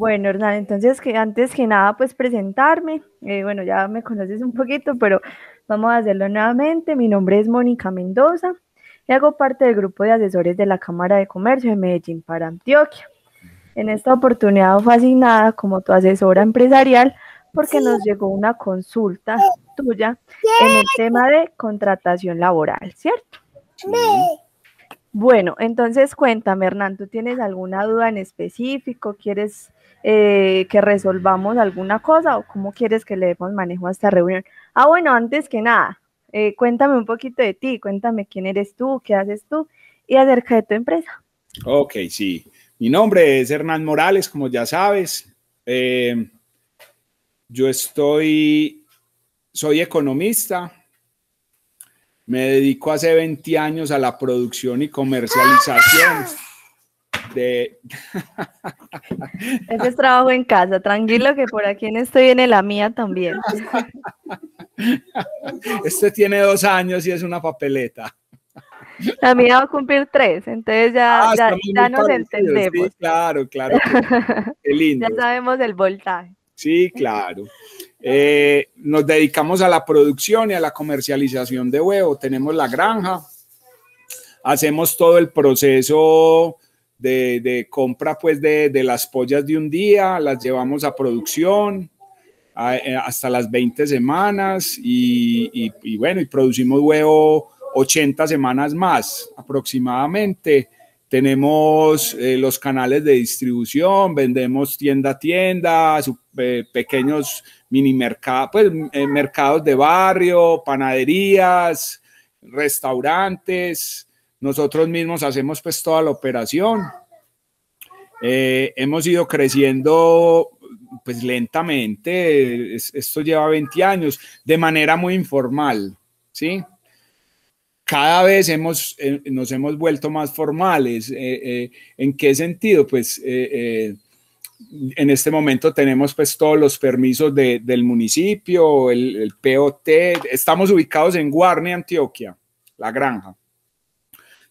Bueno, Hernán, entonces que antes que nada, pues presentarme. Bueno, ya me conoces un poquito, pero vamos a hacerlo nuevamente. Mi nombre es Mónica Mendoza y hago parte del grupo de asesores de la Cámara de Comercio de Medellín para Antioquia. En esta oportunidad fue asignada como tu asesora empresarial porque nos llegó una consulta tuya en el tema de contratación laboral, ¿cierto? Sí. Bueno, entonces cuéntame, Hernán, ¿tú tienes alguna duda en específico? ¿Quieres que resolvamos alguna cosa o cómo quieres que le demos manejo a esta reunión? Bueno, antes que nada, cuéntame un poquito de ti, cuéntame quién eres tú, qué haces tú y acerca de tu empresa. Ok, sí. Mi nombre es Hernán Morales, como ya sabes. Yo soy economista. Me dedico hace 20 años a la producción y comercialización de... Ese es trabajo en casa, tranquilo que por aquí estoy en la mía también. Este tiene 2 años y es una papeleta. La mía va a cumplir 3, entonces Estamos ya muy nos parecidos. entendemos. Sí, claro, qué Ya lindo. sabemos el voltaje. Sí, claro. Nos dedicamos a la producción y a la comercialización de huevo. Tenemos la granja, hacemos todo el proceso de compra pues de las pollas de un día, las llevamos a producción hasta las 20 semanas y bueno, y producimos huevo 80 semanas más aproximadamente. Tenemos los canales de distribución, vendemos tienda a tienda, pequeños mini mercados, pues mercados de barrio, panaderías, restaurantes. Nosotros mismos hacemos pues toda la operación. Hemos ido creciendo pues lentamente, esto lleva 20 años, de manera muy informal, ¿sí? Cada vez nos hemos vuelto más formales. ¿En qué sentido? Pues en este momento tenemos pues todos los permisos del municipio, el POT, estamos ubicados en Guarne, Antioquia, La Granja.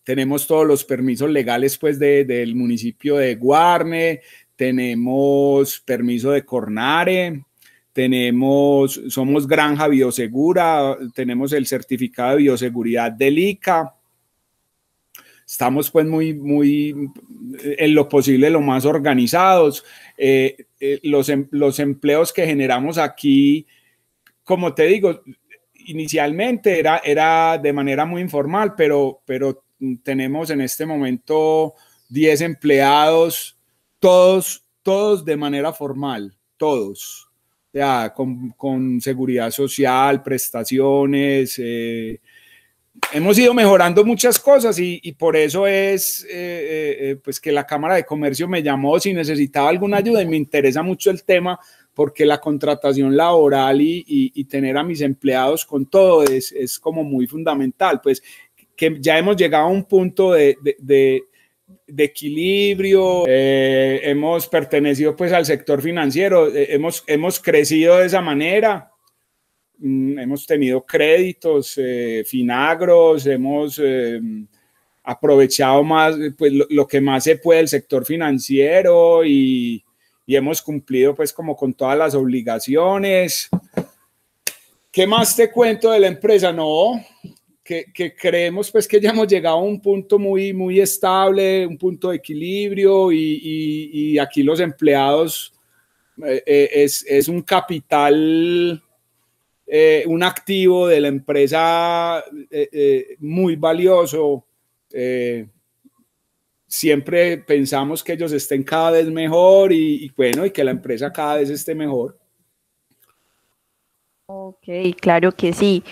Tenemos todos los permisos legales pues del municipio de Guarne, tenemos permiso de Cornare, somos granja biosegura, tenemos el certificado de bioseguridad del ICA. Estamos pues muy en lo posible lo más organizados. Los empleos que generamos aquí, como te digo, inicialmente era de manera muy informal, pero tenemos en este momento 10 empleados, todos de manera formal, todos. Ya, con seguridad social, prestaciones. Hemos ido mejorando muchas cosas y por eso es pues que la Cámara de Comercio me llamó si necesitaba alguna ayuda y me interesa mucho el tema porque la contratación laboral y tener a mis empleados con todo es como muy fundamental, pues que ya hemos llegado a un punto de equilibrio, hemos pertenecido pues al sector financiero, hemos crecido de esa manera. Hemos tenido créditos, finagros, hemos aprovechado más pues, lo que más se puede del sector financiero y hemos cumplido pues como con todas las obligaciones. ¿Qué más te cuento de la empresa? No, que creemos pues que ya hemos llegado a un punto muy estable, un punto de equilibrio y aquí los empleados es un capital, un activo de la empresa muy valioso. Siempre pensamos que ellos estén cada vez mejor bueno, y que la empresa cada vez esté mejor. Ok, claro que sí.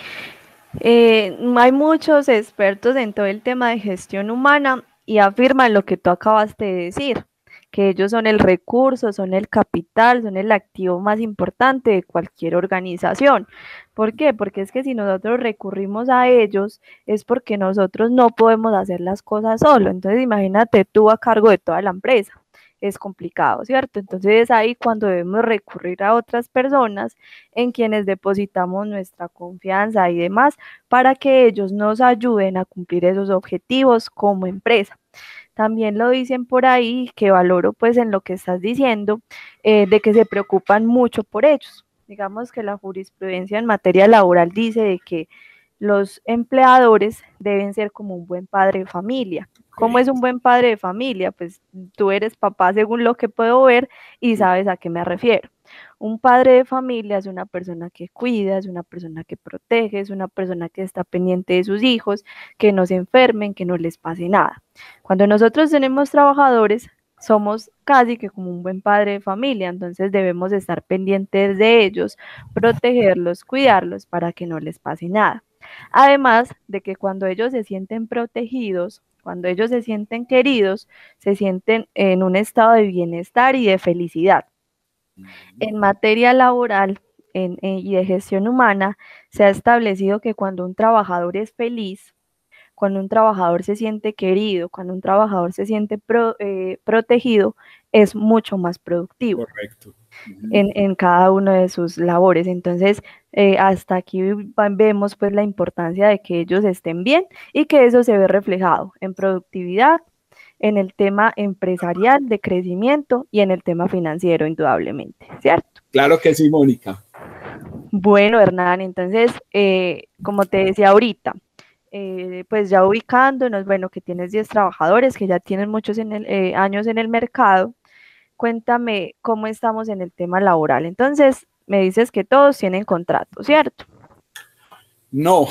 Hay muchos expertos en todo el tema de gestión humana y afirman lo que tú acabas de decir, que ellos son el recurso, son el capital, son el activo más importante de cualquier organización. ¿Por qué? Porque es que si nosotros recurrimos a ellos es porque nosotros no podemos hacer las cosas solo. Entonces imagínate tú a cargo de toda la empresa. Es complicado, ¿cierto? Entonces es ahí cuando debemos recurrir a otras personas en quienes depositamos nuestra confianza y demás para que ellos nos ayuden a cumplir esos objetivos como empresa. También lo dicen por ahí, que valoro pues en lo que estás diciendo, de que se preocupan mucho por ellos. Digamos que la jurisprudencia en materia laboral dice de que los empleadores deben ser como un buen padre de familia. ¿Cómo es un buen padre de familia? Pues tú eres papá según lo que puedo ver y sabes a qué me refiero. Un padre de familia es una persona que cuida, es una persona que protege, es una persona que está pendiente de sus hijos, que no se enfermen, que no les pase nada. Cuando nosotros tenemos trabajadores, somos casi que como un buen padre de familia, entonces debemos estar pendientes de ellos, protegerlos, cuidarlos para que no les pase nada. Además de que cuando ellos se sienten protegidos, cuando ellos se sienten queridos, se sienten en un estado de bienestar y de felicidad. En materia laboral y de gestión humana, se ha establecido que cuando un trabajador es feliz, cuando un trabajador se siente querido, cuando un trabajador se siente protegido, es mucho más productivo. Correcto. En cada una de sus labores. Entonces, hasta aquí vemos pues la importancia de que ellos estén bien y que eso se ve reflejado en productividad, en el tema empresarial de crecimiento y en el tema financiero, indudablemente, ¿cierto? Claro que sí, Mónica. Bueno, Hernán, entonces, como te decía ahorita, pues ya ubicándonos, bueno, que tienes 10 trabajadores, que ya tienen muchos años en el mercado, cuéntame cómo estamos en el tema laboral. Entonces, me dices que todos tienen contrato, ¿cierto? No.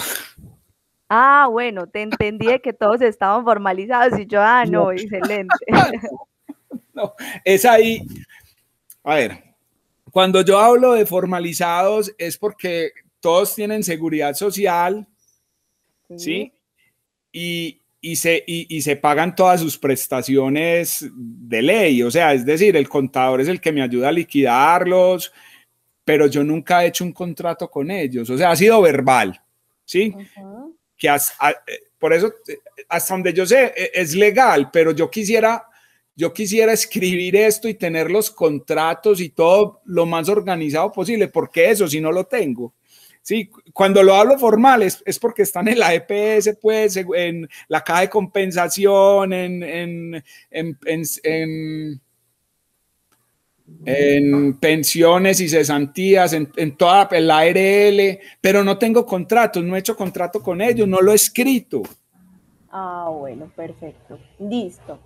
Ah, bueno, te entendí de que todos estaban formalizados y yo, no, excelente. No, es ahí. A ver, cuando yo hablo de formalizados es porque todos tienen seguridad social, ¿sí? Y se pagan todas sus prestaciones de ley, o sea, es decir, el contador es el que me ayuda a liquidarlos, pero yo nunca he hecho un contrato con ellos, o sea, ha sido verbal, ¿sí? Que por eso, hasta donde yo sé, es legal, pero yo quisiera escribir esto y tener los contratos y todo lo más organizado posible, porque eso si no lo tengo. Sí, cuando lo hablo formal es porque están en la EPS, pues, en la caja de compensación, en pensiones y cesantías, en toda la ARL, pero no tengo contratos, no he hecho contrato con ellos, no lo he escrito. Ah, bueno, perfecto. Listo.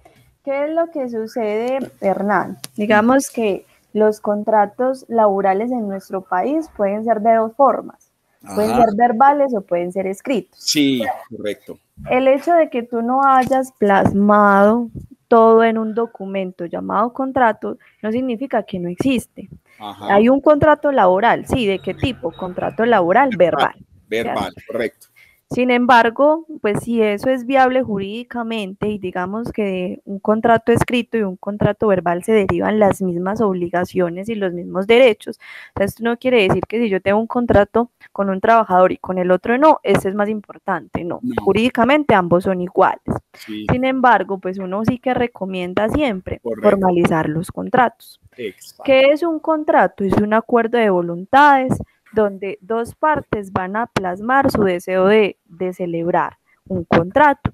¿Qué es lo que sucede, Hernán? Digamos que los contratos laborales en nuestro país pueden ser de dos formas. Pueden ser verbales o pueden ser escritos. Sí, correcto. El hecho de que tú no hayas plasmado todo en un documento llamado contrato no significa que no existe. Ajá. Hay un contrato laboral, sí, ¿de qué tipo? Contrato laboral verbal. Verbal, ¿cierto? Correcto. Sin embargo, pues si eso es viable jurídicamente y digamos que un contrato escrito y un contrato verbal se derivan las mismas obligaciones y los mismos derechos, entonces esto no quiere decir que si yo tengo un contrato con un trabajador y con el otro no, ese es más importante, no. Jurídicamente ambos son iguales. Sí. Sin embargo, pues uno sí que recomienda siempre formalizar los contratos. Exacto. ¿Qué es un contrato? Es un acuerdo de voluntades donde dos partes van a plasmar su deseo de celebrar un contrato.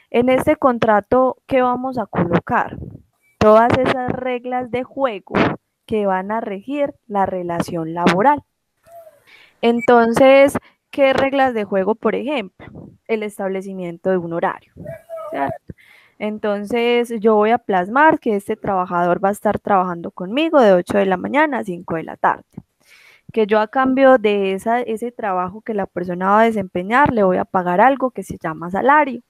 En este contrato, ¿qué vamos a colocar? Todas esas reglas de juego que van a regir la relación laboral. Entonces, ¿qué reglas de juego, por ejemplo? El establecimiento de un horario, ¿cierto? Entonces, yo voy a plasmar que este trabajador va a estar trabajando conmigo de 8 de la mañana a 5 de la tarde. Que yo a cambio de ese trabajo que la persona va a desempeñar, le voy a pagar algo que se llama salario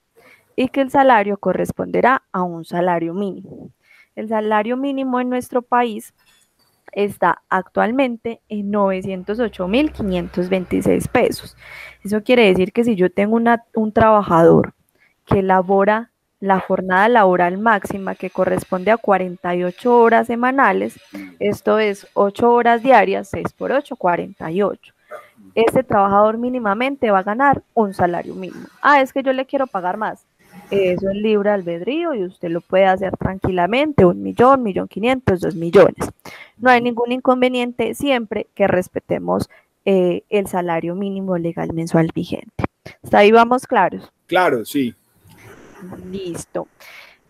y que el salario corresponderá a un salario mínimo. El salario mínimo en nuestro país está actualmente en 908.526 pesos. Eso quiere decir que si yo tengo un trabajador que labora la jornada laboral máxima, que corresponde a 48 horas semanales, esto es 8 horas diarias, 6 por 8, 48. Este trabajador mínimamente va a ganar un salario mínimo. Ah, es que yo le quiero pagar más. Eso es libre albedrío y usted lo puede hacer tranquilamente, 1.000.000, 1.500.000, 2.000.000. No hay ningún inconveniente siempre que respetemos el salario mínimo legal mensual vigente. ¿Hasta ahí vamos claros? Claro, sí. Listo.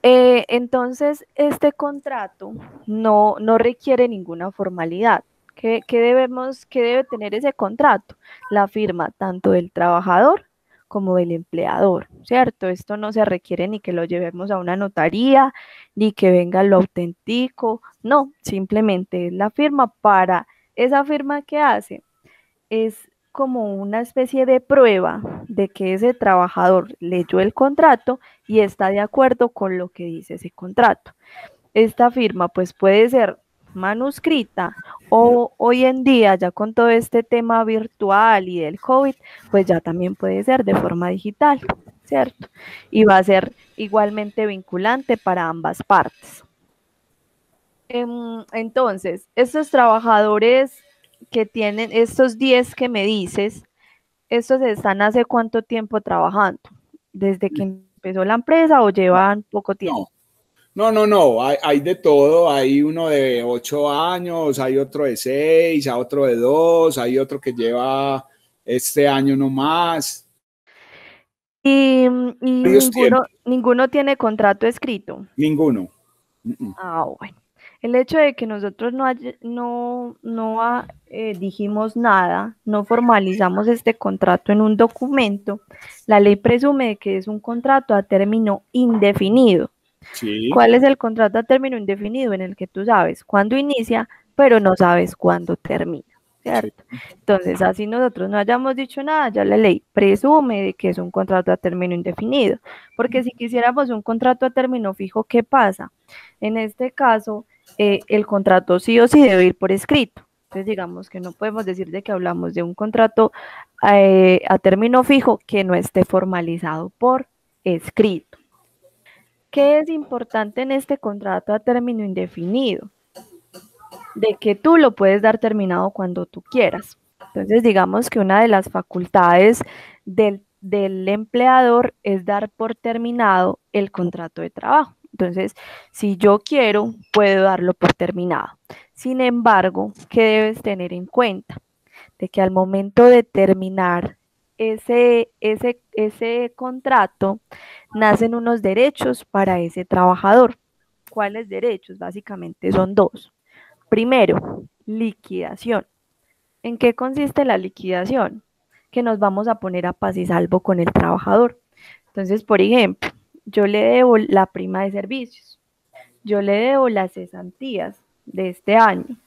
Entonces, este contrato no requiere ninguna formalidad. ¿Qué debe tener ese contrato? La firma tanto del trabajador como del empleador, ¿cierto? Esto no se requiere ni que lo llevemos a una notaría, ni que venga lo auténtico, no, simplemente es la firma. Para esa firma que hace es como una especie de prueba de que ese trabajador leyó el contrato y está de acuerdo con lo que dice ese contrato. Esta firma pues puede ser manuscrita o hoy en día ya con todo este tema virtual y del COVID, pues ya también puede ser de forma digital, ¿cierto? Y va a ser igualmente vinculante para ambas partes. Entonces, estos trabajadores que tienen estos 10 que me dices, ¿estos están hace cuánto tiempo trabajando? ¿Desde que empezó la empresa o llevan poco tiempo? No, hay de todo, hay uno de 8 años, hay otro de 6, hay otro de 2, hay otro que lleva este año no más. Y Varios tiempos, ninguno tiene contrato escrito. ninguno. Ah, bueno. El hecho de que nosotros no dijimos nada, no formalizamos este contrato en un documento, la ley presume que es un contrato a término indefinido. Sí, ¿Cuál es el contrato a término indefinido? En el que tú sabes cuándo inicia, pero no sabes cuándo termina, sí. ¿cierto? Entonces, así nosotros no hayamos dicho nada, ya la ley presume de que es un contrato a término indefinido, porque si quisiéramos un contrato a término fijo, ¿qué pasa? En este caso, el contrato sí o sí debe ir por escrito. Entonces, digamos que no podemos decir de que hablamos de un contrato a término fijo que no esté formalizado por escrito. ¿Qué es importante en este contrato a término indefinido? De que tú lo puedes dar terminado cuando tú quieras. Entonces, digamos que una de las facultades del empleador es dar por terminado el contrato de trabajo. Entonces, si yo quiero, puedo darlo por terminado. Sin embargo, ¿qué debes tener en cuenta? De que al momento de terminar ese contrato, nacen unos derechos para ese trabajador. ¿Cuáles derechos? Básicamente son dos. Primero, liquidación. ¿En qué consiste la liquidación? Que nos vamos a poner a paz y salvo con el trabajador. Entonces, por ejemplo, yo le debo la prima de servicios, yo le debo las cesantías de este año,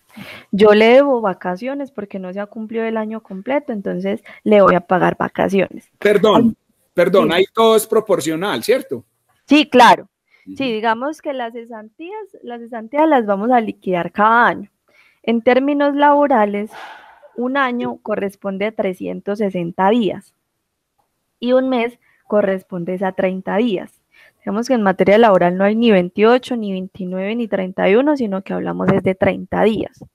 yo le debo vacaciones porque no se ha cumplido el año completo, entonces le voy a pagar vacaciones. Perdón, perdón, Dime. ahí todo es proporcional, ¿cierto? Sí, claro. Sí, digamos que las cesantías las vamos a liquidar cada año. En términos laborales, un año corresponde a 360 días y un mes corresponde a 30 días. Digamos que en materia laboral no hay ni 28, ni 29, ni 31, sino que hablamos desde 30 días.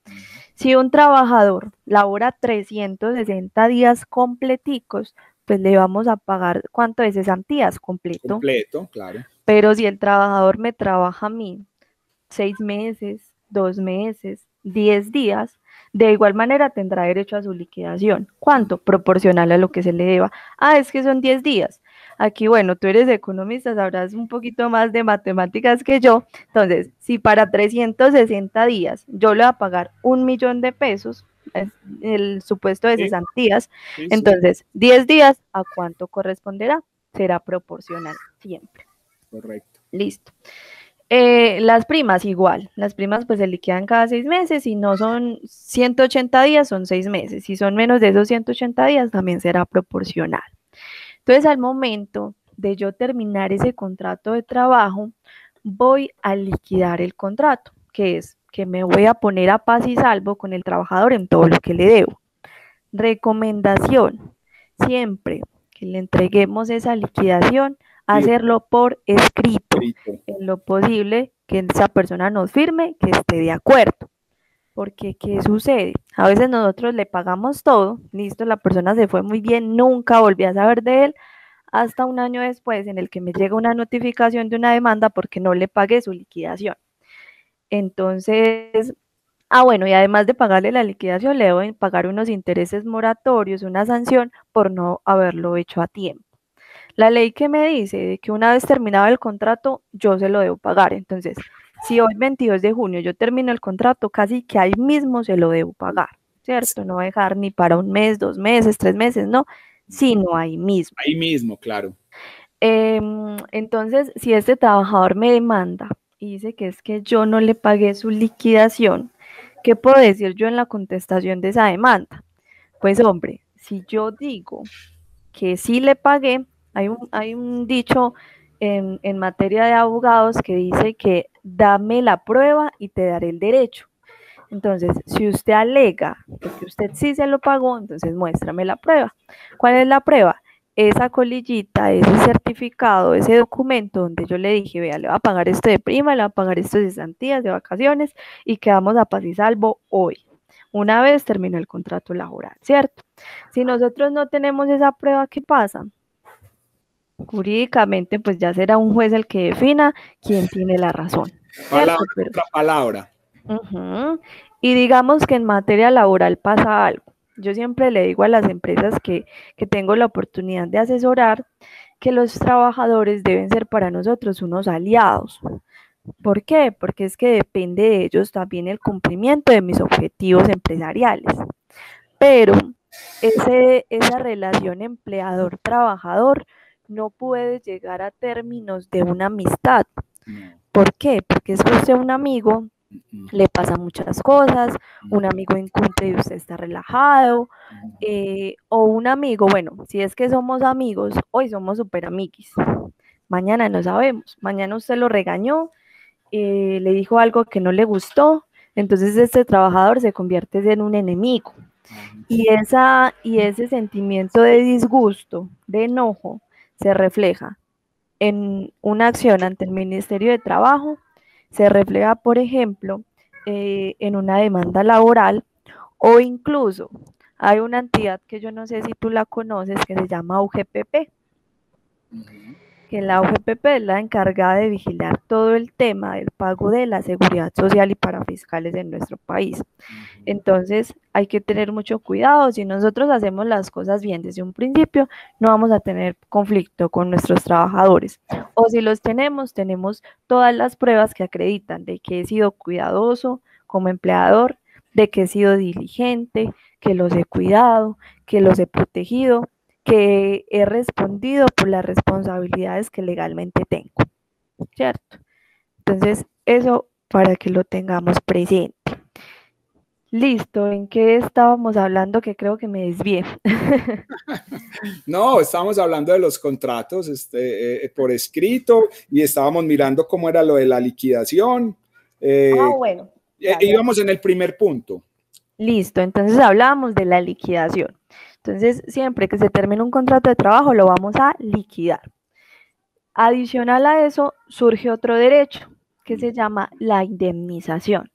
Si un trabajador labora 360 días completicos, pues le vamos a pagar, ¿cuánto es cesantías? Completo. Completo, claro. Pero si el trabajador me trabaja a mí 6 meses, 2 meses, 10 días, de igual manera tendrá derecho a su liquidación. ¿Cuánto? Proporcional a lo que se le deba. Ah, es que son 10 días. Aquí, bueno, tú eres economista, sabrás un poquito más de matemáticas que yo. Entonces, si para 360 días yo le voy a pagar 1.000.000 de pesos, el supuesto de Sí, cesantías, sí, sí, entonces 10 días, ¿a cuánto corresponderá? Será proporcional siempre. correcto. Listo. Las primas igual, las primas pues se liquidan cada 6 meses, si no son 180 días son 6 meses, si son menos de esos 180 días también será proporcional. Entonces al momento de yo terminar ese contrato de trabajo, voy a liquidar el contrato, que es que me voy a poner a paz y salvo con el trabajador en todo lo que le debo. Recomendación, siempre que le entreguemos esa liquidación, Sí, hacerlo por escrito, escrito. en lo posible que esa persona nos firme, que esté de acuerdo. Porque, ¿qué sucede? A veces nosotros le pagamos todo, listo, la persona se fue muy bien, nunca volví a saber de él, hasta un año después en el que me llega una notificación de una demanda porque no le pagué su liquidación. Entonces, bueno, y además de pagarle la liquidación, le deben pagar unos intereses moratorios, una sanción por no haberlo hecho a tiempo. La ley que me dice de que una vez terminado el contrato, yo se lo debo pagar. Entonces, si hoy 22 de junio yo termino el contrato, casi que ahí mismo se lo debo pagar, ¿cierto? No dejar ni para un mes, 2 meses, 3 meses, no, sino ahí mismo. Ahí mismo, claro. Entonces, si este trabajador me demanda y dice que es que yo no le pagué su liquidación, ¿qué puedo decir yo en la contestación de esa demanda? Pues hombre, si yo digo que sí le pagué, hay un dicho en materia de abogados que dice que dame la prueba y te daré el derecho. Entonces, si usted alega que usted sí se lo pagó, entonces muéstrame la prueba. ¿Cuál es la prueba? Esa colillita, ese certificado, ese documento donde yo le dije, vea, le va a pagar esto de prima, le va a pagar esto de cesantías, de vacaciones y quedamos a paz y salvo hoy. Una vez terminó el contrato laboral, ¿cierto? Si nosotros no tenemos esa prueba, ¿qué pasa? Jurídicamente, pues ya será un juez el que defina quién tiene la razón. Palabra ¿Cierto? Pero, contra palabra. y digamos que en materia laboral pasa algo. Yo siempre le digo a las empresas que tengo la oportunidad de asesorar que los trabajadores deben ser para nosotros unos aliados. ¿Por qué? Porque es que depende de ellos también el cumplimiento de mis objetivos empresariales. Pero esa relación empleador-trabajador no puede llegar a términos de una amistad. ¿Por qué? Porque es que usted un amigo le pasa muchas cosas, un amigo incumple y usted está relajado, o un amigo, bueno, si es que somos amigos, hoy somos súper amiguis, mañana no sabemos, mañana usted lo regañó, le dijo algo que no le gustó, entonces este trabajador se convierte en un enemigo. Y ese sentimiento de disgusto, de enojo, se refleja en una acción ante el Ministerio de Trabajo, se refleja, por ejemplo, en una demanda laboral o incluso hay una entidad que yo no sé si tú la conoces que se llama UGPP, que la UGPP es la encargada de vigilar todo el tema del pago de la seguridad social y parafiscales en nuestro país. Entonces hay que tener mucho cuidado. Si nosotros hacemos las cosas bien desde un principio, no vamos a tener conflicto con nuestros trabajadores. O si los tenemos, tenemos todas las pruebas que acreditan de que he sido cuidadoso como empleador, de que he sido diligente, que los he cuidado, que los he protegido, que he respondido por las responsabilidades que legalmente tengo, ¿cierto? Entonces, eso para que lo tengamos presente. Listo, ¿en qué estábamos hablando? Que creo que me desvié. No, estábamos hablando de los contratos por escrito y estábamos mirando cómo era lo de la liquidación. Bueno. Íbamos en el primer punto. Listo, entonces hablábamos de la liquidación. Entonces, siempre que se termine un contrato de trabajo, lo vamos a liquidar. Adicional a eso, surge otro derecho que se llama la indemnización.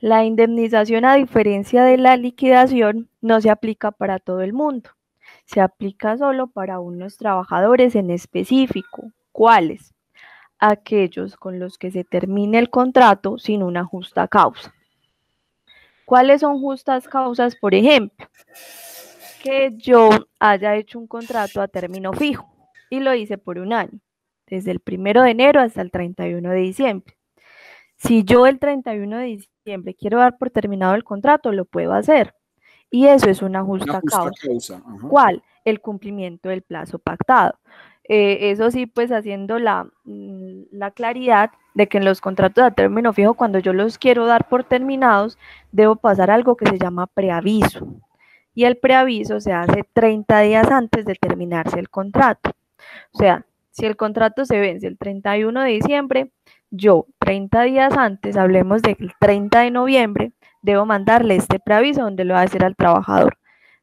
La indemnización, a diferencia de la liquidación, no se aplica para todo el mundo. Se aplica solo para unos trabajadores en específico. ¿Cuáles? Aquellos con los que se termine el contrato sin una justa causa. ¿Cuáles son justas causas? Por ejemplo, que yo haya hecho un contrato a término fijo y lo hice por un año, desde el 1 de enero hasta el 31 de diciembre. Si yo el 31 de diciembre quiero dar por terminado el contrato, lo puedo hacer. Y eso es una justa causa. ¿Cuál? El cumplimiento del plazo pactado. Eso sí, pues haciendo la claridad de que en los contratos a término fijo, cuando yo los quiero dar por terminados, debo pasar algo que se llama preaviso. Y el preaviso se hace 30 días antes de terminarse el contrato. O sea, si el contrato se vence el 31 de diciembre, yo 30 días antes, hablemos del 30 de noviembre, debo mandarle este preaviso donde lo va a decir al trabajador.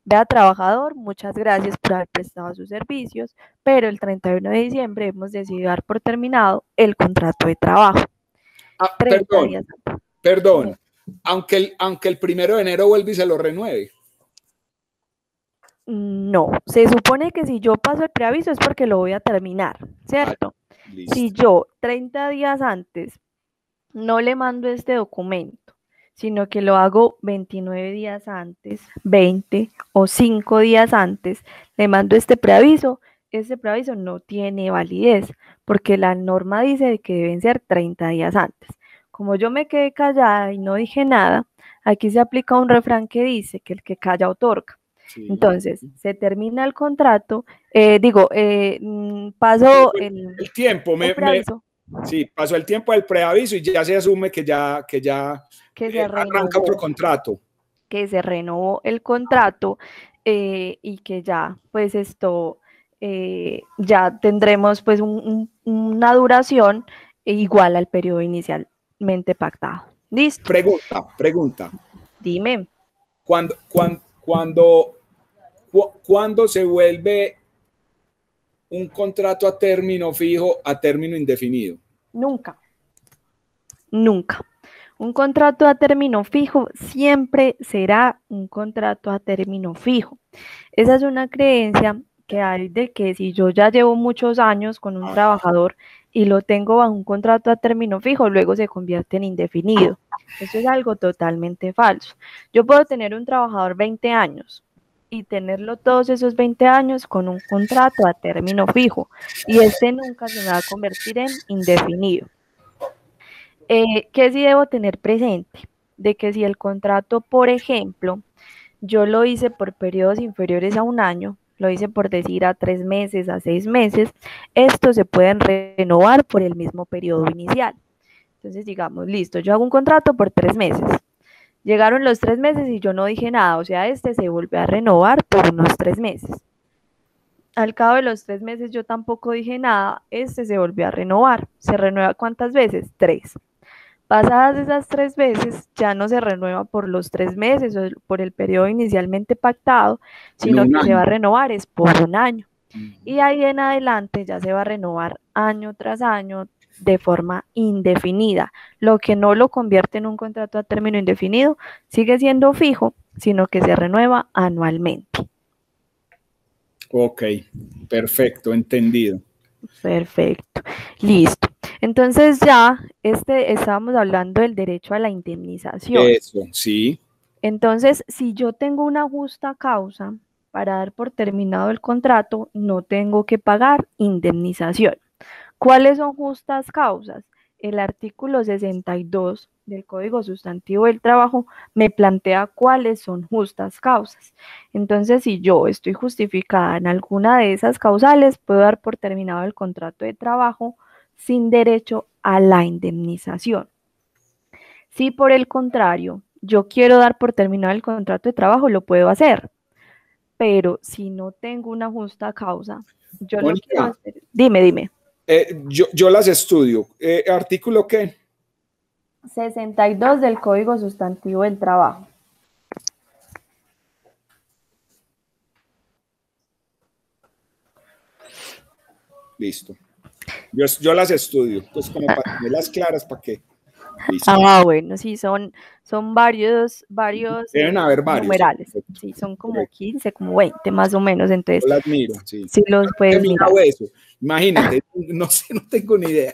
Vea, trabajador, muchas gracias por haber prestado sus servicios, pero el 31 de diciembre hemos decidido dar por terminado el contrato de trabajo. Perdón, aunque el 1 de enero vuelve y se lo renueve. No, se supone que si yo paso el preaviso es porque lo voy a terminar, ¿cierto? Si yo 30 días antes no le mando este documento, sino que lo hago 29 días antes, 20 o 5 días antes, le mando este preaviso, ese preaviso no tiene validez, porque la norma dice que deben ser 30 días antes. Como yo me quedé callada y no dije nada, aquí se aplica un refrán que dice que el que calla otorga. Sí. Entonces, se termina el contrato, pasó El tiempo, el preaviso, sí, pasó el tiempo del preaviso y ya se asume que ya que se arranca otro renovó, contrato. que se renovó el contrato y que ya, pues esto, ya tendremos pues una duración igual al periodo inicialmente pactado. ¿Listo? Pregunta. Dime. ¿Cuándo se vuelve un contrato a término fijo a término indefinido? Nunca. Nunca. Un contrato a término fijo siempre será un contrato a término fijo. Esa es una creencia que hay de que si yo ya llevo muchos años con un trabajador y lo tengo bajo un contrato a término fijo, luego se convierte en indefinido. Eso es algo totalmente falso. Yo puedo tener un trabajador 20 años y tenerlo todos esos 20 años con un contrato a término fijo y este nunca se me va a convertir en indefinido. ¿Qué sí debo tener presente? De que si el contrato, por ejemplo, yo lo hice por periodos inferiores a un año, lo hice por decir a 3 meses, a 6 meses, estos se pueden renovar por el mismo periodo inicial. Entonces, digamos, listo, yo hago un contrato por 3 meses. Llegaron los 3 meses y yo no dije nada, o sea, este se volvió a renovar por unos 3 meses. Al cabo de los 3 meses yo tampoco dije nada, este se volvió a renovar. ¿Se renueva cuántas veces? 3. Pasadas esas 3 veces, ya no se renueva por los 3 meses o por el periodo inicialmente pactado, sino que se va a renovar es por un año. Y ahí en adelante ya se va a renovar año tras año de forma indefinida. Lo que no lo convierte en un contrato a término indefinido sigue siendo fijo, sino que se renueva anualmente. Ok, perfecto, entendido. Perfecto, listo. Entonces ya estábamos hablando del derecho a la indemnización. Eso, sí. Entonces, si yo tengo una justa causa para dar por terminado el contrato, no tengo que pagar indemnización. ¿Cuáles son justas causas? El artículo 62 del Código Sustantivo del Trabajo me plantea cuáles son justas causas. Entonces, si yo estoy justificada en alguna de esas causales, puedo dar por terminado el contrato de trabajo sin derecho a la indemnización. Si por el contrario yo quiero dar por terminado el contrato de trabajo, lo puedo hacer. Pero si no tengo una justa causa, yo lo quiero hacer. Dime. Yo las estudio. ¿Artículo qué? 62 del Código Sustantivo del Trabajo. Listo. Yo las estudio, pues como para tenerlas claras, ¿para qué? Listo. Bueno, sí, son varios deben haber varios numerales. Sí, son como 15, como 20 más o menos. Entonces, yo las miro, sí. Sí los puedes mirar. Eso. Imagínate, no sé, no tengo ni idea.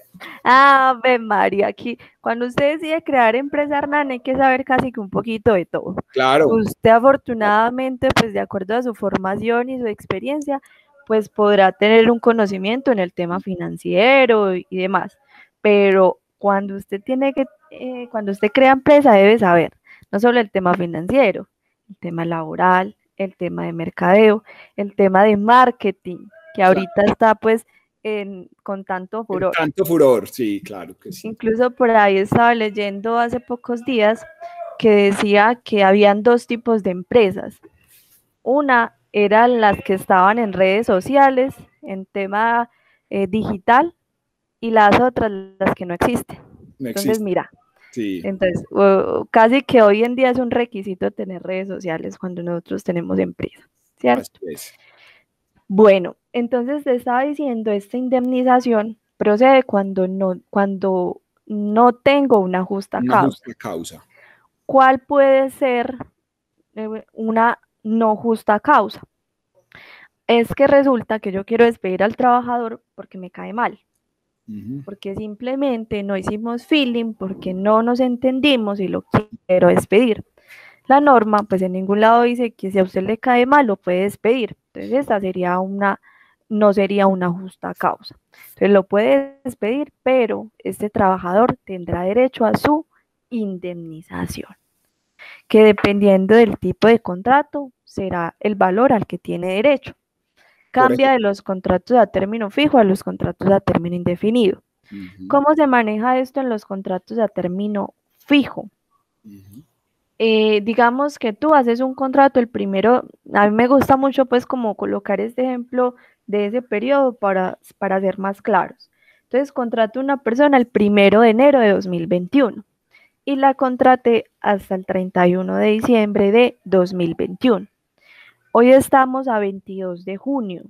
Ve María, aquí, cuando usted decide crear empresa, Hernán, hay que saber casi que un poquito de todo. Claro. Usted afortunadamente, pues de acuerdo a su formación y su experiencia, pues podrá tener un conocimiento en el tema financiero y demás. Pero cuando usted cuando usted crea empresa, debe saber no solo el tema financiero, el tema laboral, el tema de mercadeo, el tema de marketing, que ahorita está pues con tanto furor. Tanto furor, sí, claro que sí. Incluso por ahí estaba leyendo hace pocos días que decía que habían 2 tipos de empresas. Una eran las que estaban en redes sociales, en tema digital, y las otras las que no existen. Entonces, mira, sí. Entonces casi que hoy en día es un requisito tener redes sociales cuando nosotros tenemos empresa, ¿cierto? Así es. Bueno, entonces te estaba diciendo, esta indemnización procede cuando no tengo una justa causa. ¿Cuál puede ser una no justa causa? Es que resulta que yo quiero despedir al trabajador porque me cae mal, porque simplemente no hicimos feeling, porque no nos entendimos y lo quiero despedir. La norma, pues en ningún lado dice que si a usted le cae mal lo puede despedir. Entonces esta sería una no sería una justa causa. Entonces lo puede despedir, pero este trabajador tendrá derecho a su indemnización, que dependiendo del tipo de contrato será el valor al que tiene derecho. Cambia de los contratos a término fijo a los contratos a término indefinido. ¿Cómo se maneja esto en los contratos a término fijo? Digamos que tú haces un contrato, el primero, a mí me gusta mucho pues como colocar este ejemplo de ese periodo para ser más claros. Entonces contrato una persona el 1 de enero de 2021 y la contraté hasta el 31 de diciembre de 2021. Hoy estamos a 22 de junio.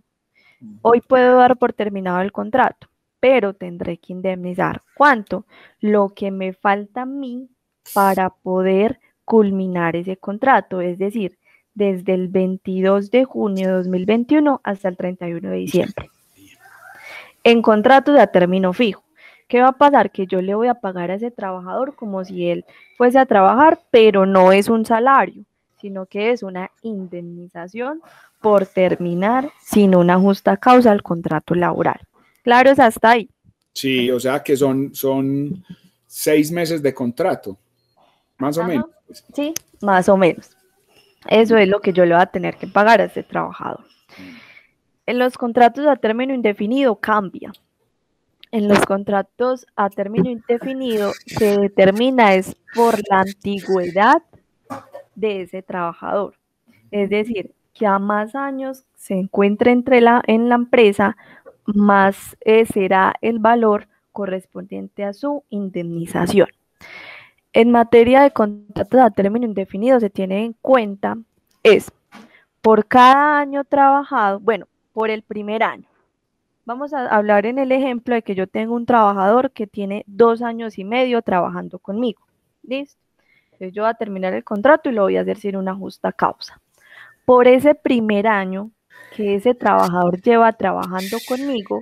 Hoy puedo dar por terminado el contrato, pero tendré que indemnizar. ¿Cuánto? Lo que me falta a mí para poder culminar ese contrato, es decir, desde el 22 de junio de 2021 hasta el 31 de diciembre. En contratos a término fijo, ¿qué va a pasar? Que yo le voy a pagar a ese trabajador como si él fuese a trabajar, pero no es un salario, sino que es una indemnización por terminar sin una justa causa el contrato laboral. ¿Claro es hasta ahí? Sí, o sea que son 6 meses de contrato, más o menos. Sí, más o menos. Eso es lo que yo le voy a tener que pagar a ese trabajador. En los contratos a término indefinido cambia. En los contratos a término indefinido se determina es por la antigüedad de ese trabajador. Es decir, que a más años se encuentre en la empresa, más será el valor correspondiente a su indemnización. En materia de contratos a término indefinido se tiene en cuenta es por cada año trabajado, bueno, por el primer año. Vamos a hablar en el ejemplo de que yo tengo un trabajador que tiene 2 años y medio trabajando conmigo. ¿Listo? Entonces yo voy a terminar el contrato y lo voy a hacer sin una justa causa. Por ese primer año que ese trabajador lleva trabajando conmigo,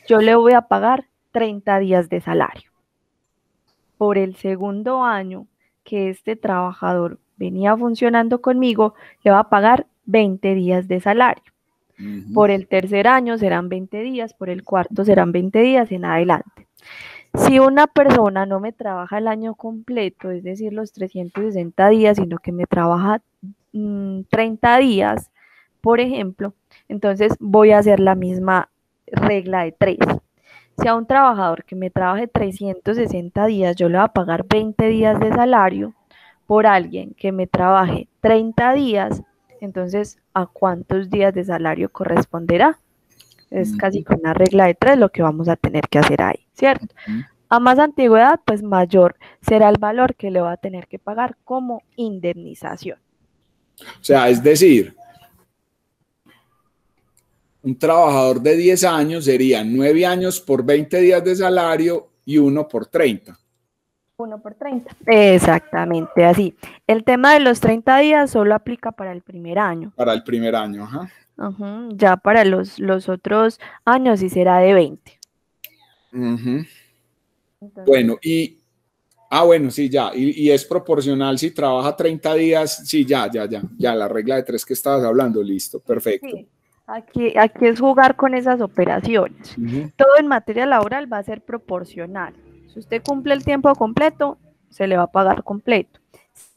yo le voy a pagar 30 días de salario. Por el segundo año que este trabajador venía funcionando conmigo, le va a pagar 20 días de salario. Por el tercer año serán 20 días, por el cuarto serán 20 días en adelante. Si una persona no me trabaja el año completo, es decir, los 360 días, sino que me trabaja 30 días, por ejemplo, entonces voy a hacer la misma regla de 3. Si a un trabajador que me trabaje 360 días, yo le voy a pagar 20 días de salario, por alguien que me trabaje 30 días, entonces, ¿a cuántos días de salario corresponderá? Es casi con una regla de 3 lo que vamos a tener que hacer ahí, ¿cierto? A más antigüedad, pues mayor será el valor que le va a tener que pagar como indemnización. O sea, es decir, un trabajador de 10 años serían 9 años por 20 días de salario y 1 por 30. 1 por 30. Exactamente así. El tema de los 30 días solo aplica para el primer año. Para el primer año, ajá. Ya para los otros años sí será de 20. Entonces, bueno, bueno, sí, ya. Y es proporcional si trabaja 30 días. Sí, ya, la regla de 3 que estabas hablando, listo, perfecto. Sí. Aquí es jugar con esas operaciones. Todo en materia laboral va a ser proporcional. Si usted cumple el tiempo completo, se le va a pagar completo.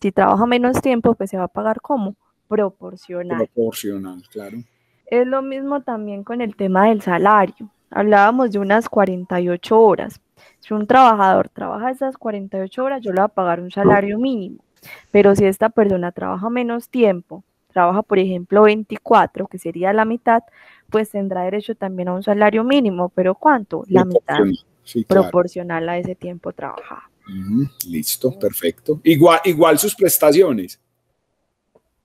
Si trabaja menos tiempo, pues se va a pagar como proporcional. Proporcional, claro. Es lo mismo también con el tema del salario. Hablábamos de unas 48 horas. Si un trabajador trabaja esas 48 horas, yo le voy a pagar un salario mínimo. Pero si esta persona trabaja menos tiempo, trabaja por ejemplo 24, que sería la mitad, pues tendrá derecho también a un salario mínimo. ¿Pero cuánto? La mitad. Sí, claro. Proporcional a ese tiempo trabajado. Listo, perfecto. Igual sus prestaciones.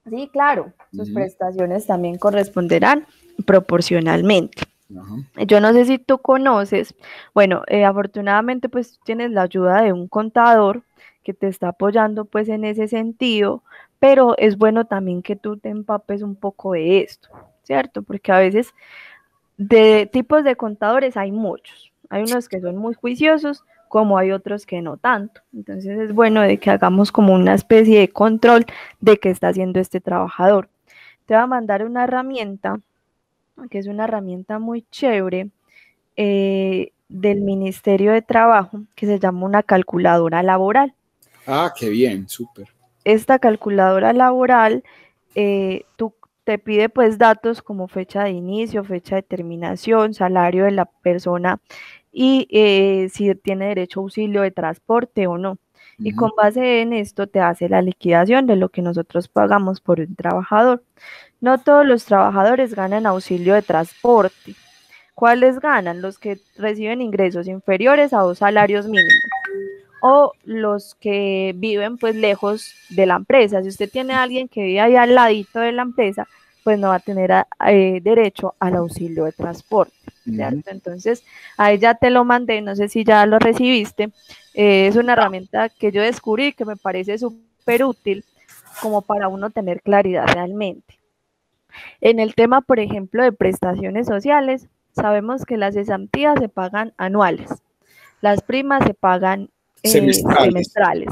Sí, claro, sus prestaciones también corresponderán proporcionalmente. Yo no sé si tú conoces, bueno, afortunadamente pues tienes la ayuda de un contador que te está apoyando pues en ese sentido, pero es bueno también que tú te empapes un poco de esto, ¿cierto? Porque a veces de tipos de contadores hay muchos, hay unos que son muy juiciosos, como hay otros que no tanto. Entonces es bueno de que hagamos como una especie de control de qué está haciendo este trabajador. Te va a mandar una herramienta que es una herramienta muy chévere del Ministerio de Trabajo, que se llama una calculadora laboral. Ah, qué bien, súper. Esta calculadora laboral, tú te pide pues datos como fecha de inicio, fecha de terminación, salario de la persona y si tiene derecho a auxilio de transporte o no. Y con base en esto te hace la liquidación de lo que nosotros pagamos por un trabajador. No todos los trabajadores ganan auxilio de transporte. ¿Cuáles ganan? Los que reciben ingresos inferiores a 2 salarios mínimos o los que viven pues lejos de la empresa. Si usted tiene a alguien que vive ahí al ladito de la empresa, pues no va a tener derecho al auxilio de transporte, ¿cierto? Entonces, ahí ya te lo mandé, no sé si ya lo recibiste. Es una herramienta que yo descubrí que me parece súper útil como para uno tener claridad realmente. En el tema, por ejemplo, de prestaciones sociales, sabemos que las cesantías se pagan anuales, las primas se pagan semestrales,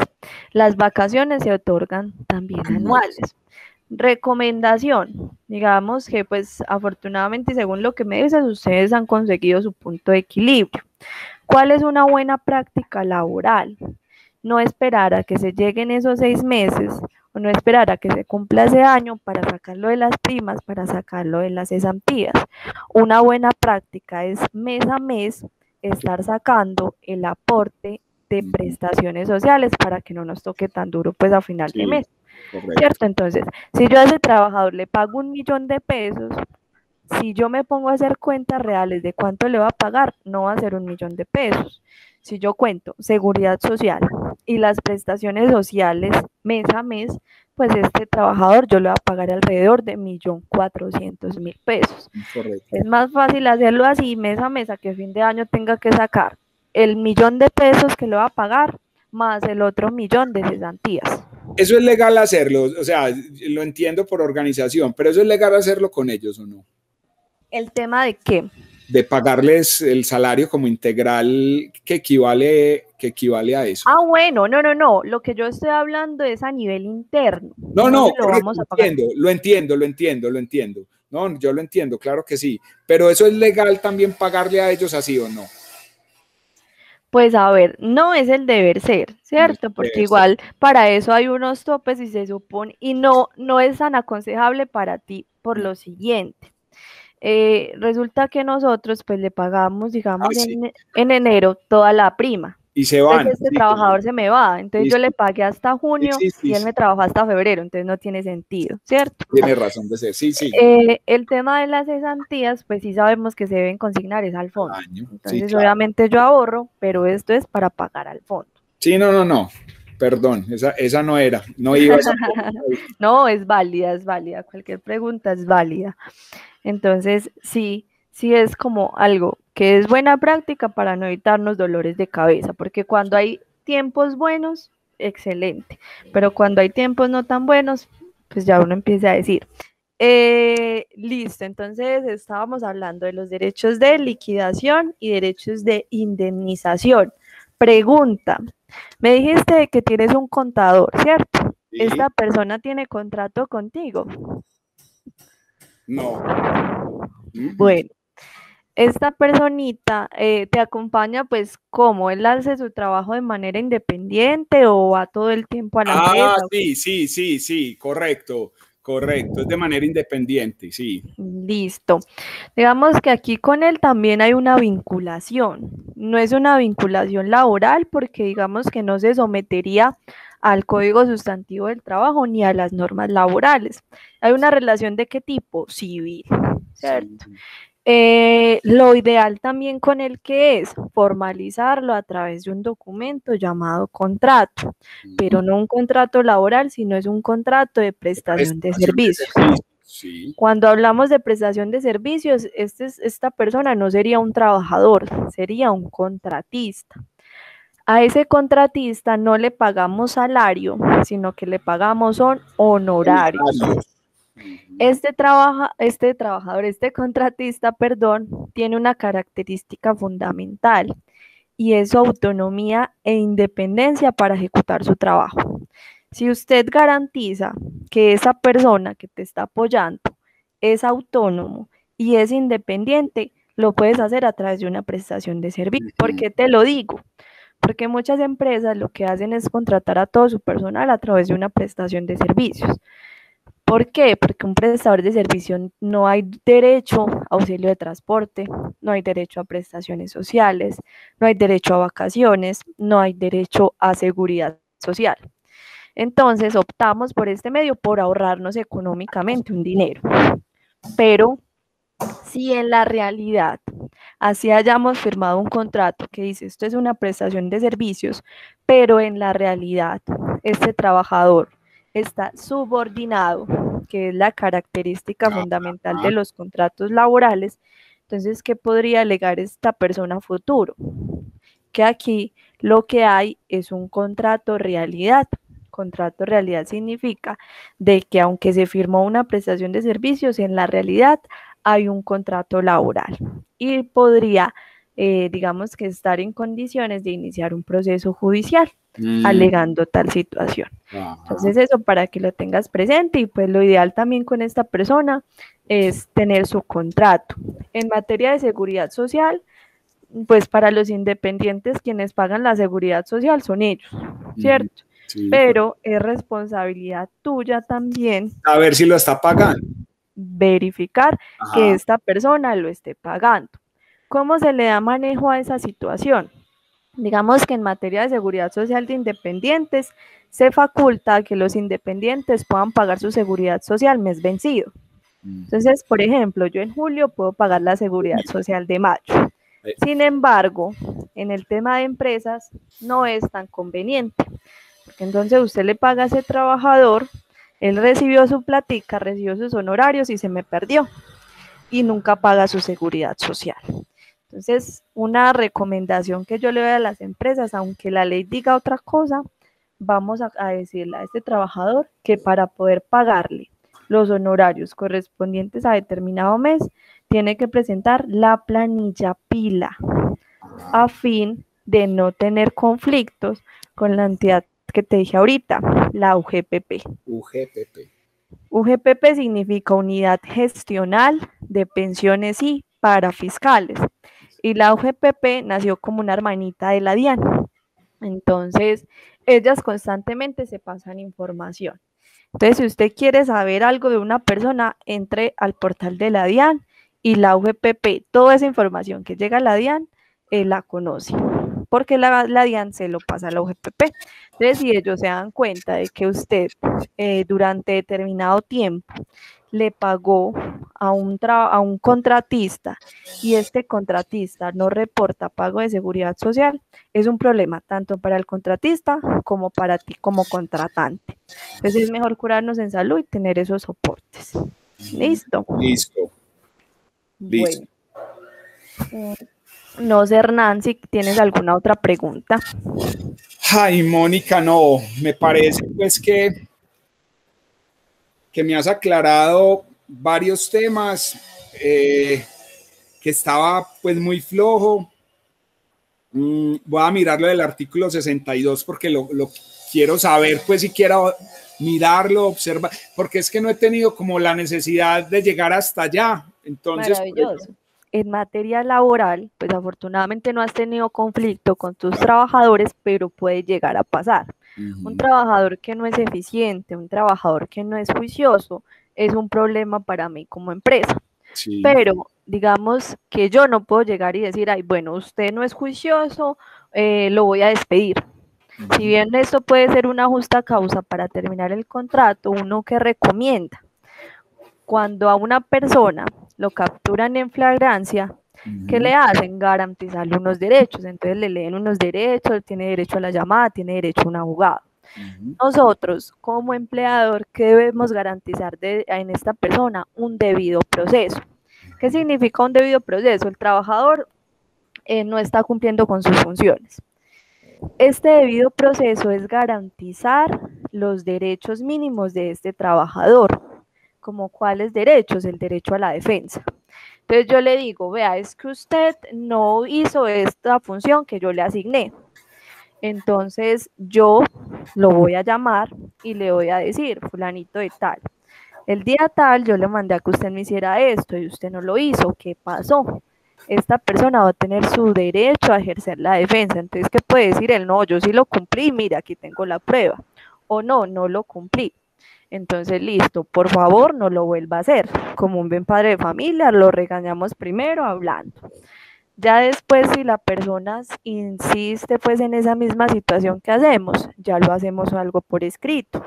las vacaciones se otorgan también anuales. Recomendación, digamos que pues afortunadamente según lo que me dices, ustedes han conseguido su punto de equilibrio. ¿Cuál es una buena práctica laboral? No esperar a que se lleguen esos 6 meses o no esperar a que se cumpla ese año para sacarlo de las primas, para sacarlo de las cesantías. Una buena práctica es mes a mes estar sacando el aporte de prestaciones sociales para que no nos toque tan duro pues a final de mes. Correcto. ¿Cierto? Entonces, si yo a ese trabajador le pago 1.000.000 de pesos, si yo me pongo a hacer cuentas reales de cuánto le va a pagar, no va a ser 1.000.000 de pesos. Si yo cuento seguridad social y las prestaciones sociales mes a mes, pues este trabajador yo le voy a pagar alrededor de 1.400.000 pesos. Correcto. Es más fácil hacerlo así mes a mes a que a fin de año tenga que sacar el 1.000.000 de pesos que le va a pagar más el otro 1.000.000 de cesantías. Eso es legal hacerlo, o sea, lo entiendo por organización, pero eso es legal hacerlo con ellos o no. ¿El tema de qué? De pagarles el salario como integral que equivale a eso. Ah, bueno, no. Lo que yo estoy hablando es a nivel interno. No, lo vamos a pagar. Lo entiendo. No, yo lo entiendo, claro que sí. Pero eso es legal también pagarle a ellos así o no. Pues a ver, no es el deber ser, ¿cierto? Porque igual para eso hay unos topes y se supone, y no es tan aconsejable para ti por lo siguiente. Resulta que nosotros pues le pagamos, digamos, en enero toda la prima. Y se van. Entonces este trabajador se me va, entonces yo le pagué hasta junio y él me trabajó hasta febrero, entonces no tiene sentido, ¿cierto? Tiene razón de ser, sí. El tema de las cesantías, pues sí sabemos que se deben consignar es al fondo. Entonces obviamente yo ahorro, pero esto es para pagar al fondo. Sí, no. Perdón, esa no era, no iba a esa. No, es válida, cualquier pregunta es válida. Entonces, sí es como algo que es buena práctica para no evitarnos dolores de cabeza, porque cuando hay tiempos buenos, excelente, pero cuando hay tiempos no tan buenos, pues ya uno empieza a decir. Listo, entonces estábamos hablando de los derechos de liquidación y derechos de indemnización. Pregunta, me dijiste que tienes un contador, ¿cierto? Sí. ¿Esta persona tiene contrato contigo? No. Bueno, esta personita te acompaña, pues, ¿cómo? ¿Él hace su trabajo de manera independiente o va todo el tiempo a la empresa? Sí, correcto, es de manera independiente, sí. Listo. Digamos que aquí con él también hay una vinculación. No es una vinculación laboral porque digamos que no se sometería al Código Sustantivo del Trabajo ni a las normas laborales. Hay una relación de qué tipo? Civil, ¿cierto? Sí. Lo ideal también con el que es formalizarlo a través de un documento llamado contrato, pero no un contrato laboral, sino es un contrato de prestación de servicios. Sí. Cuando hablamos de prestación de servicios, esta persona no sería un trabajador, sería un contratista. A ese contratista no le pagamos salario, sino que le pagamos son honorarios. Este contratista, tiene una característica fundamental y es su autonomía e independencia para ejecutar su trabajo. Si usted garantiza que esa persona que te está apoyando es autónomo y es independiente, lo puedes hacer a través de una prestación de servicio. ¿Por qué te lo digo? Porque muchas empresas lo que hacen es contratar a todo su personal a través de una prestación de servicios. ¿Por qué? Porque un prestador de servicio no hay derecho a auxilio de transporte, no hay derecho a prestaciones sociales, no hay derecho a vacaciones, no hay derecho a seguridad social. Entonces optamos por este medio por ahorrarnos económicamente un dinero. Pero si en la realidad así hayamos firmado un contrato que dice esto es una prestación de servicios, pero en la realidad este trabajador está subordinado, que es la característica fundamental de los contratos laborales, entonces, ¿qué podría alegar esta persona a futuro? Que aquí lo que hay es un contrato realidad. Contrato realidad significa de que aunque se firmó una prestación de servicios, en la realidad hay un contrato laboral y podría, digamos que estar en condiciones de iniciar un proceso judicial alegando tal situación. Entonces eso para que lo tengas presente y pues lo ideal también con esta persona es tener su contrato. En materia de seguridad social, pues para los independientes quienes pagan la seguridad social son ellos, ¿cierto? Sí. Pero es responsabilidad tuya también a ver si lo está pagando, verificar que esta persona lo esté pagando. ¿Cómo se le da manejo a esa situación? Digamos que en materia de seguridad social de independientes se faculta que los independientes puedan pagar su seguridad social mes vencido. Entonces, por ejemplo, yo en julio puedo pagar la seguridad social de mayo. Sin embargo, en el tema de empresas no es tan conveniente, porque entonces usted le paga a ese trabajador, él recibió su platica, recibió sus honorarios y se me perdió y nunca paga su seguridad social. Entonces, una recomendación que yo le doy a las empresas, aunque la ley diga otra cosa, vamos a decirle a este trabajador que para poder pagarle los honorarios correspondientes a determinado mes, tiene que presentar la planilla pila a fin de no tener conflictos con la entidad que te dije ahorita, la UGPP. UGPP significa Unidad Gestional de Pensiones y Parafiscales. Y la UGPP nació como una hermanita de la DIAN. Entonces, ellas constantemente se pasan información. Entonces, si usted quiere saber algo de una persona, entre al portal de la DIAN y la UGPP. Toda esa información que llega a la DIAN, la conoce, porque la DIAN se lo pasa a la UGPP. Entonces, si ellos se dan cuenta de que usted durante determinado tiempo le pagó a un contratista y este contratista no reporta pago de seguridad social, es un problema tanto para el contratista como para ti como contratante. Entonces es mejor curarnos en salud y tener esos soportes. ¿Listo? Listo. Bueno. No sé, Hernán, si tienes alguna otra pregunta. Ay, Mónica, no, me parece pues que me has aclarado varios temas, que estaba pues muy flojo. Voy a mirar lo del artículo 62 porque lo quiero saber, pues si quiero mirarlo, observar, porque es que no he tenido como la necesidad de llegar hasta allá. Entonces, maravilloso. En materia laboral, pues afortunadamente no has tenido conflicto con tus trabajadores, pero puede llegar a pasar. Un trabajador que no es eficiente, un trabajador que no es juicioso, es un problema para mí como empresa. Sí. Pero digamos que yo no puedo llegar y decir, ay, bueno, usted no es juicioso, lo voy a despedir. Si bien esto puede ser una justa causa para terminar el contrato, uno que recomienda, cuando a una persona lo capturan en flagrancia, ¿qué le hacen? Garantizarle unos derechos. Entonces le leen unos derechos, tiene derecho a la llamada, tiene derecho a un abogado. Nosotros, como empleador, ¿qué debemos garantizar en esta persona? Un debido proceso. ¿Qué significa un debido proceso? El trabajador no está cumpliendo con sus funciones. Este debido proceso es garantizar los derechos mínimos de este trabajador. ¿Como cuáles derechos? El derecho a la defensa. Entonces yo le digo, vea, es que usted no hizo esta función que yo le asigné. Entonces yo lo voy a llamar y le voy a decir, fulanito de tal, el día tal yo le mandé a que usted me hiciera esto y usted no lo hizo, ¿qué pasó? Esta persona va a tener su derecho a ejercer la defensa. Entonces, ¿qué puede decir él? No, yo sí lo cumplí, mira, aquí tengo la prueba. O no, no lo cumplí. Entonces, listo, por favor, no lo vuelva a hacer. Como un buen padre de familia, lo regañamos primero hablando. Ya después, si la persona insiste pues en esa misma situación que hacemos, ya lo hacemos algo por escrito.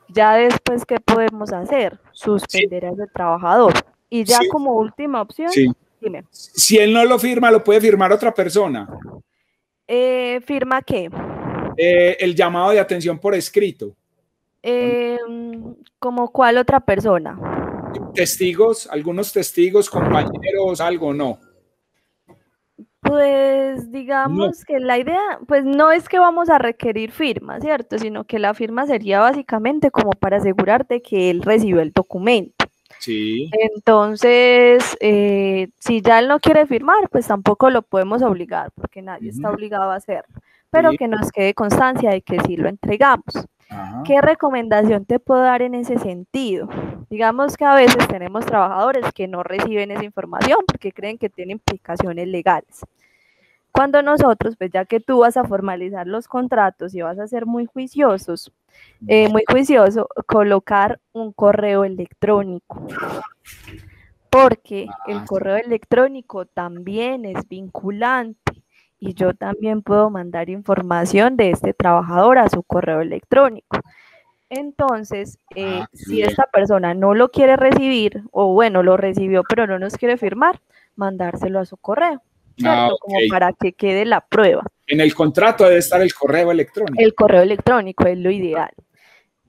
Ya después, ¿qué podemos hacer? Sí, Suspender a ese trabajador. Y ya sí, como última opción, sí. dime. Si él no lo firma, lo puede firmar otra persona. ¿Firma qué? El llamado de atención por escrito. ¿Como cuál otra persona? Testigos, algunos testigos, compañeros, algo, no. Pues No. digamos que la idea, pues no es que vamos a requerir firma, ¿cierto? Sino que la firma sería básicamente como para asegurarte que él recibió el documento. Sí. Entonces, si ya él no quiere firmar, pues tampoco lo podemos obligar, porque nadie está obligado a hacerlo, pero Sí. que nos quede constancia de que sí lo entregamos. Ajá. ¿Qué recomendación te puedo dar en ese sentido? Digamos que a veces tenemos trabajadores que no reciben esa información porque creen que tiene implicaciones legales. Cuando nosotros, pues ya que tú vas a formalizar los contratos y vas a ser muy juiciosos, muy juicioso, colocar un correo electrónico, porque el correo electrónico también es vinculante y yo también puedo mandar información de este trabajador a su correo electrónico. Entonces, si Bien. esta persona no lo quiere recibir, o bueno, lo recibió pero no nos quiere firmar, mandárselo a su correo, ¿cierto? Ok. Como para que quede la prueba. En el contrato debe estar el correo electrónico. El correo electrónico es lo ideal.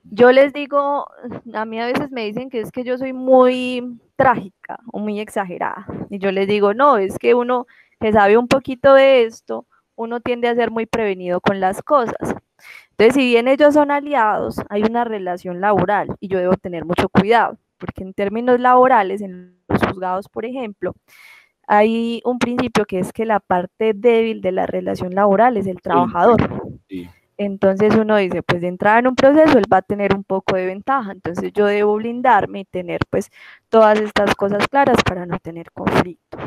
Yo les digo, a mí a veces me dicen que es que yo soy muy trágica o muy exagerada. Y yo les digo, no, es que uno que sabe un poquito de esto, uno tiende a ser muy prevenido con las cosas. Entonces, si bien ellos son aliados, hay una relación laboral y yo debo tener mucho cuidado, porque en términos laborales, en los juzgados, por ejemplo, hay un principio que es que la parte débil de la relación laboral es el Sí. trabajador. Sí. Entonces uno dice, pues de entrada en un proceso él va a tener un poco de ventaja, entonces yo debo blindarme y tener pues todas estas cosas claras para no tener conflicto.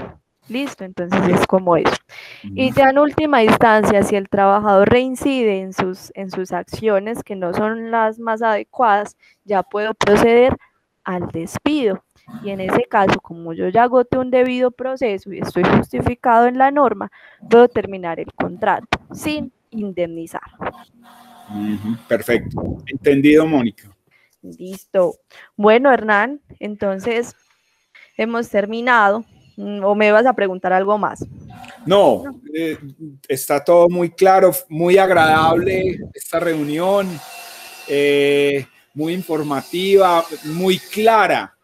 Listo, entonces es como eso. Y ya en última instancia, si el trabajador reincide en sus acciones que no son las más adecuadas, ya puedo proceder al despido. Y en ese caso, como yo ya agoté un debido proceso y estoy justificado en la norma, puedo terminar el contrato sin indemnizar. Perfecto. Entendido, Mónica. Listo. Bueno, Hernán, entonces hemos terminado. ¿O me vas a preguntar algo más? No, está todo muy claro, muy agradable esta reunión, muy informativa, muy clara.